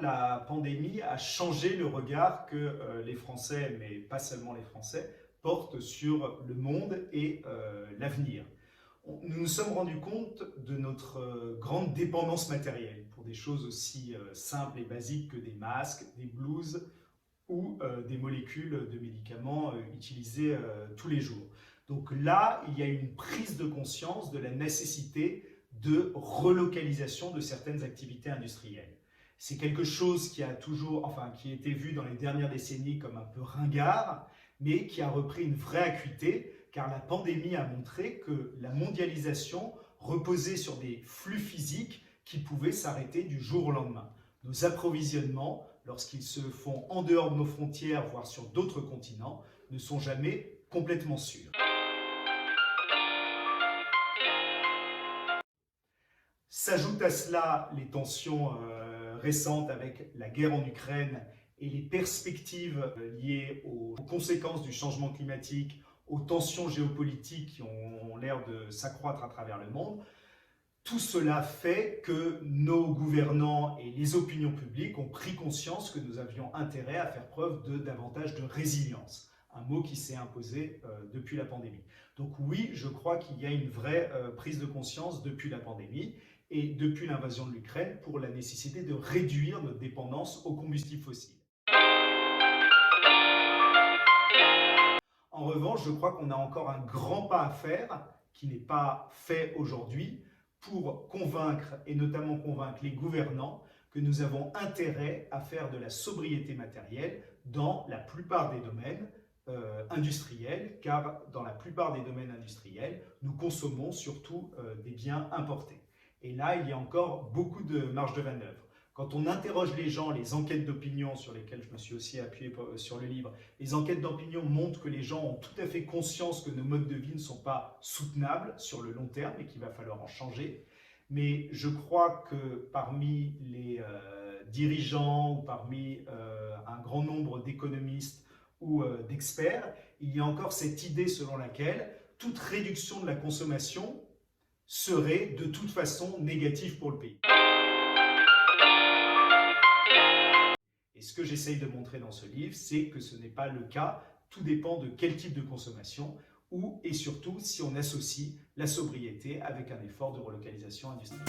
la pandémie a changé le regard que les Français, mais pas seulement les Français, portent sur le monde et l'avenir. Nous nous sommes rendus compte de notre grande dépendance matérielle pour des choses aussi simples et basiques que des masques, des blouses ou des molécules de médicaments utilisées tous les jours. Donc là, il y a une prise de conscience de la nécessité de relocalisation de certaines activités industrielles. C'est quelque chose qui a qui a été vu dans les dernières décennies comme un peu ringard, mais qui a repris une vraie acuité, car la pandémie a montré que la mondialisation reposait sur des flux physiques qui pouvaient s'arrêter du jour au lendemain. Nos approvisionnements, lorsqu'ils se font en dehors de nos frontières, voire sur d'autres continents, ne sont jamais complètement sûrs. S'ajoutent à cela les tensions récentes avec la guerre en Ukraine et les perspectives liées aux conséquences du changement climatique, aux tensions géopolitiques qui ont l'air de s'accroître à travers le monde. Tout cela fait que nos gouvernants et les opinions publiques ont pris conscience que nous avions intérêt à faire preuve de davantage de résilience, un mot qui s'est imposé depuis la pandémie. Donc oui, je crois qu'il y a une vraie prise de conscience depuis la pandémie et depuis l'invasion de l'Ukraine pour la nécessité de réduire notre dépendance aux combustibles fossiles. En revanche, je crois qu'on a encore un grand pas à faire, qui n'est pas fait aujourd'hui, pour convaincre, et notamment convaincre les gouvernants, que nous avons intérêt à faire de la sobriété matérielle dans la plupart des domaines industriels, car dans la plupart des domaines industriels, nous consommons surtout des biens importés. Et là, il y a encore beaucoup de marge de manœuvre. Quand on interroge les gens, les enquêtes d'opinion sur lesquelles je me suis aussi appuyé sur le livre, les enquêtes d'opinion montrent que les gens ont tout à fait conscience que nos modes de vie ne sont pas soutenables sur le long terme et qu'il va falloir en changer. Mais je crois que parmi les dirigeants ou parmi un grand nombre d'économistes ou d'experts, il y a encore cette idée selon laquelle toute réduction de la consommation serait de toute façon négative pour le pays. Et ce que j'essaye de montrer dans ce livre, c'est que ce n'est pas le cas. Tout dépend de quel type de consommation et surtout si on associe la sobriété avec un effort de relocalisation industrielle.